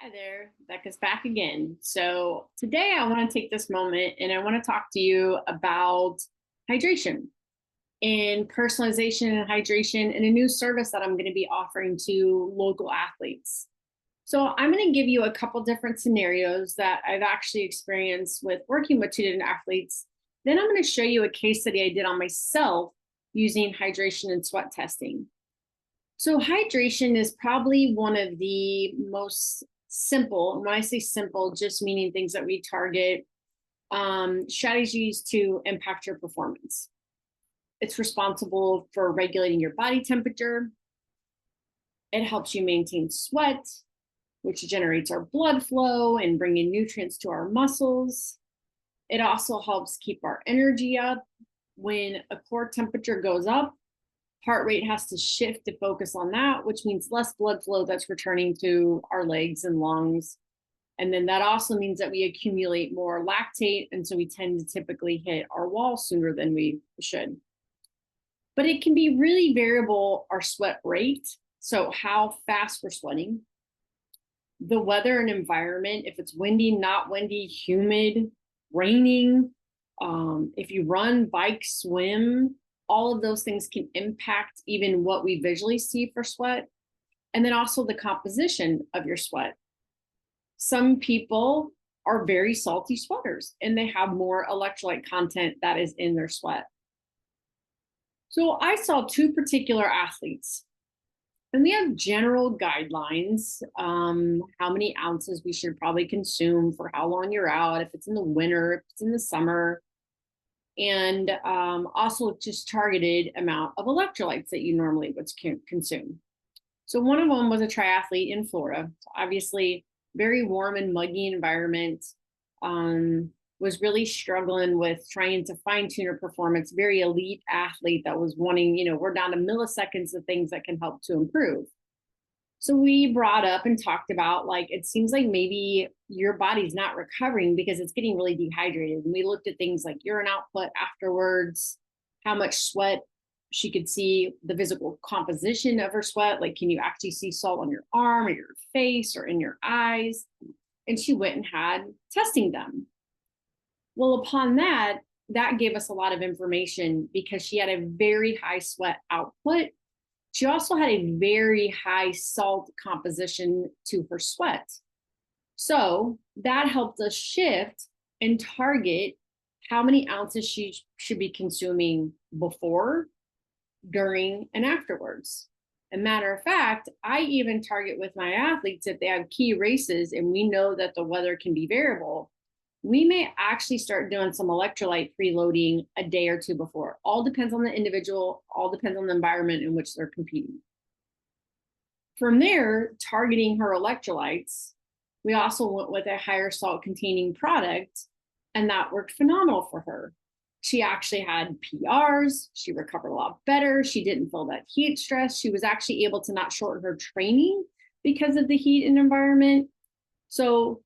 Hi there, Becca's back again. So today I want to take this moment and I want to talk to you about hydration and personalization and hydration and a new service that I'm going to be offering to local athletes. So I'm going to give you a couple different scenarios that I've actually experienced with working with student athletes. Then I'm going to show you a case study I did on myself using hydration and sweat testing. So hydration is probably one of the most simple, when I say simple, just meaning things that we target, strategies to impact your performance. It's responsible for regulating your body temperature. It helps you maintain sweat, which generates our blood flow and bringing nutrients to our muscles. It also helps keep our energy up. When a core temperature goes up, heart rate has to shift to focus on that, which means less blood flow that's returning to our legs and lungs. And then that also means that we accumulate more lactate. And so we tend to typically hit our wall sooner than we should. But it can be really variable, our sweat rate. So how fast we're sweating, the weather and environment, if it's windy, not windy, humid, raining, if you run, bike, swim, all of those things can impact even what we visually see for sweat. And then also the composition of your sweat. Some people are very salty sweaters and they have more electrolyte content that is in their sweat. So I saw two particular athletes, and we have general guidelines, how many ounces we should probably consume for how long you're out, if it's in the winter, if it's in the summer, and also just targeted amount of electrolytes that you normally would consume. So one of them was a triathlete in Florida, obviously very warm and muggy environment, was really struggling with trying to fine tune her performance, very elite athlete that was wanting, we're down to milliseconds of things that can help to improve. So we brought up and talked about, like, it seems like maybe your body's not recovering because it's getting really dehydrated. And we looked at things like urine output afterwards, how much sweat she could see, the physical composition of her sweat. Like, can you actually see salt on your arm or your face or in your eyes? And she went and had testing done. Well, upon that, that gave us a lot of information because she had a very high sweat output. She also had a very high salt composition to her sweat. So that helped us shift and target how many ounces she should be consuming before, during, and afterwards. A matter of fact, I even target with my athletes if they have key races and we know that the weather can be variable. We may actually start doing some electrolyte preloading a day or two before. All depends on the individual, all depends on the environment in which they're competing. From there, targeting her electrolytes, we also went with a higher salt containing product, and that worked phenomenal for her. She actually had PRs. She recovered a lot better. She didn't feel that heat stress. She was actually able to not shorten her training because of the heat and environment. So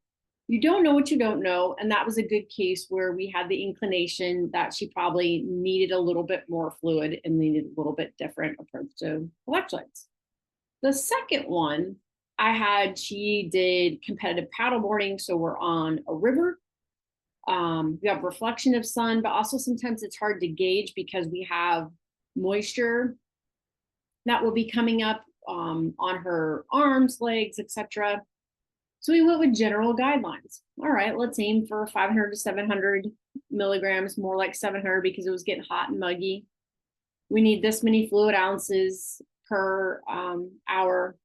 you don't know what you don't know. And that was a good case where we had the inclination that she probably needed a little bit more fluid and needed a little bit different approach to electrolytes. The second one she did competitive paddleboarding. So we're on a river. We have reflection of sun, but also sometimes it's hard to gauge because we have moisture that will be coming up on her arms, legs, etc. So we went with general guidelines. All right, let's aim for 500 to 700 milligrams, more like 700 because it was getting hot and muggy. We need this many fluid ounces per hour.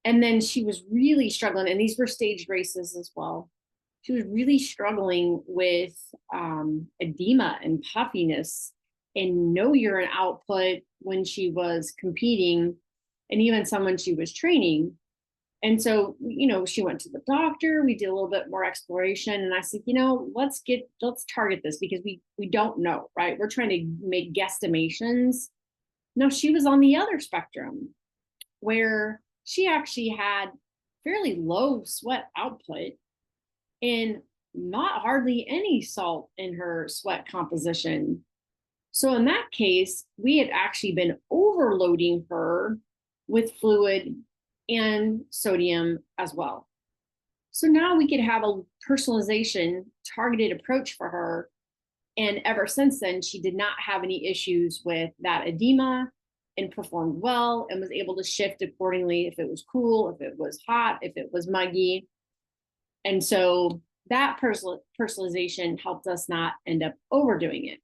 And then she was really struggling, and these were staged races as well. She was really struggling with edema and puffiness and no urine output when she was competing, and even some when she was training. And so, she went to the doctor, we did a little bit more exploration, and I said, let's target this because we don't know, right? We're trying to make guesstimations. No, she was on the other spectrum where she actually had fairly low sweat output and not hardly any salt in her sweat composition. So in that case, we had actually been overloading her with fluid and sodium as well. So now we could have a personalization targeted approach for her. And ever since then, she did not have any issues with that edema and performed well and was able to shift accordingly if it was cool, if it was hot, if it was muggy. And so that personalization helped us not end up overdoing it.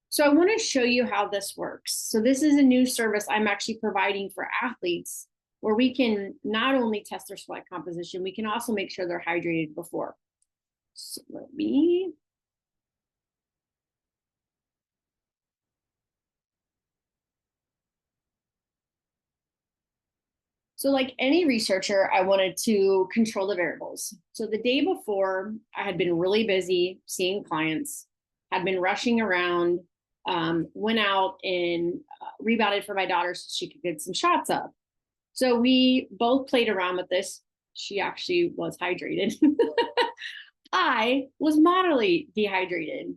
So I want to show you how this works. So this is a new service I'm actually providing for athletes where we can not only test their sweat composition, we can also make sure they're hydrated before. So let me So like any researcher, I wanted to control the variables. So the day before, I had been really busy seeing clients, had been rushing around, went out and rebounded for my daughter so she could get some shots up. So we both played around with this. She actually was hydrated. I was moderately dehydrated.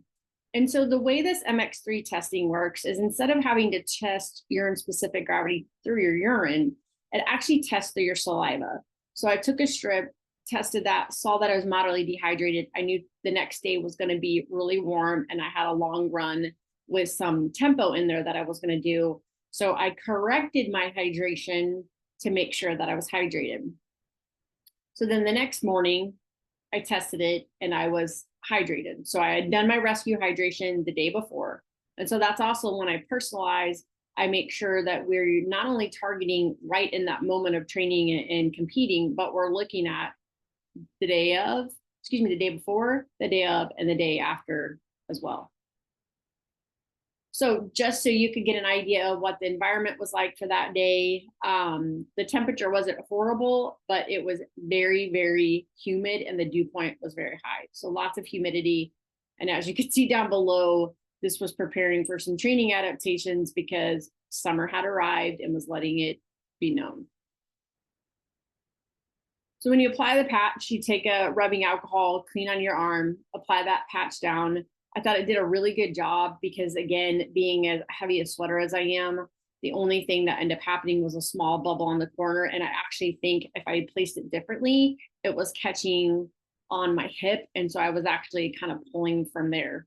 And so the way this MX3 testing works is instead of having to test urine specific gravity through your urine, it actually tests through your saliva. So I took a strip, tested that, saw that I was moderately dehydrated. I knew the next day was going to be really warm and I had a long run with some tempo in there that I was going to do. So I corrected my hydration to make sure that I was hydrated. So then the next morning, I tested it and I was hydrated. So I had done my rescue hydration the day before. And so that's also when I personalize, I make sure that we're not only targeting right in that moment of training and competing, but we're looking at the day of, the day before, the day of, and the day after as well. So just so you could get an idea of what the environment was like for that day, the temperature wasn't horrible, but it was very, very humid and the dew point was very high. So lots of humidity. And as you can see down below, this was preparing for some training adaptations because summer had arrived and was letting it be known. So when you apply the patch, you take a rubbing alcohol, clean on your arm, apply that patch down. I thought it did a really good job because, again, being as heavy a sweater as I am, the only thing that ended up happening was a small bubble on the corner. And I actually think if I placed it differently, it was catching on my hip. And so I was actually kind of pulling from there.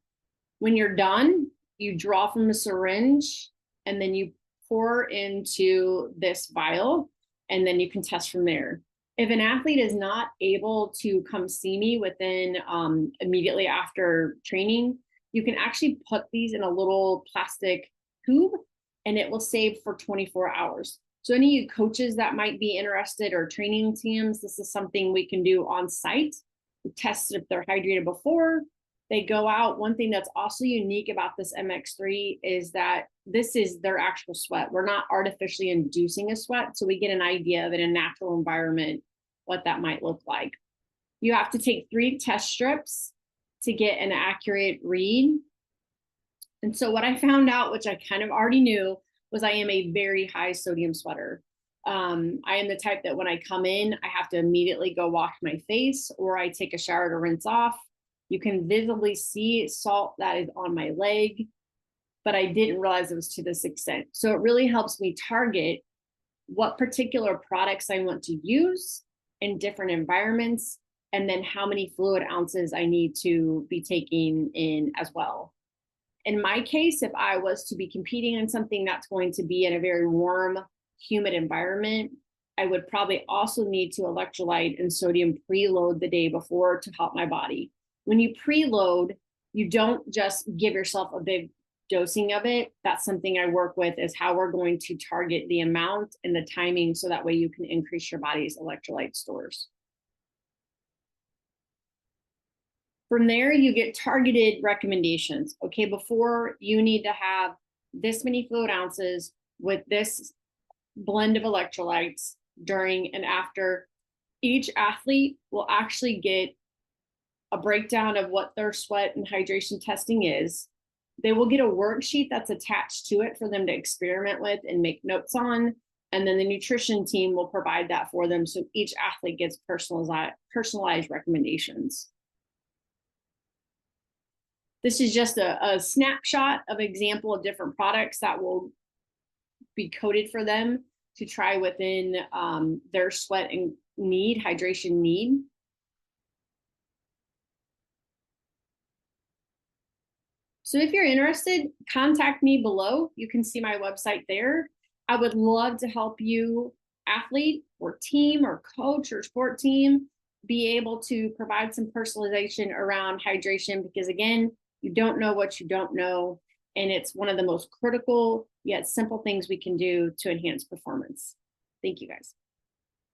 When you're done, you draw from the syringe and then you pour into this vial and then you can test from there. If an athlete is not able to come see me within immediately after training, you can actually put these in a little plastic tube and it will save for 24 hours. So any coaches that might be interested or training teams, this is something we can do on site. We test if they're hydrated before they go out. One thing that's also unique about this MX3 is that this is their actual sweat. We're not artificially inducing a sweat. So we get an idea of in a natural environment, what that might look like. You have to take 3 test strips to get an accurate read. And so what I found out, which I kind of already knew, was I am a very high sodium sweater. I am the type that when I come in, I have to immediately go wash my face or I take a shower to rinse off. You can visibly see salt that is on my leg, but I didn't realize it was to this extent. So it really helps me target what particular products I want to use in different environments, and then how many fluid ounces I need to be taking in as well. In my case, if I was to be competing in something that's going to be in a very warm, humid environment, I would probably also need to electrolyte and sodium preload the day before to help my body. When you preload, you don't just give yourself a big dosing of it. That's something I work with, is how we're going to target the amount and the timing so that way you can increase your body's electrolyte stores. From there, you get targeted recommendations. Okay, before you need to have this many fluid ounces with this blend of electrolytes. During and after, each athlete will actually get a breakdown of what their sweat and hydration testing is. They will get a worksheet that's attached to it for them to experiment with and make notes on. And then the nutrition team will provide that for them. So each athlete gets personalized recommendations. This is just a snapshot of example of different products that will be coded for them to try within their sweat and hydration need. So if you're interested, contact me below. You can see my website there. I would love to help you, athlete or team or coach or sport team, be able to provide some personalization around hydration, because again, you don't know what you don't know. And it's one of the most critical yet simple things we can do to enhance performance. Thank you guys.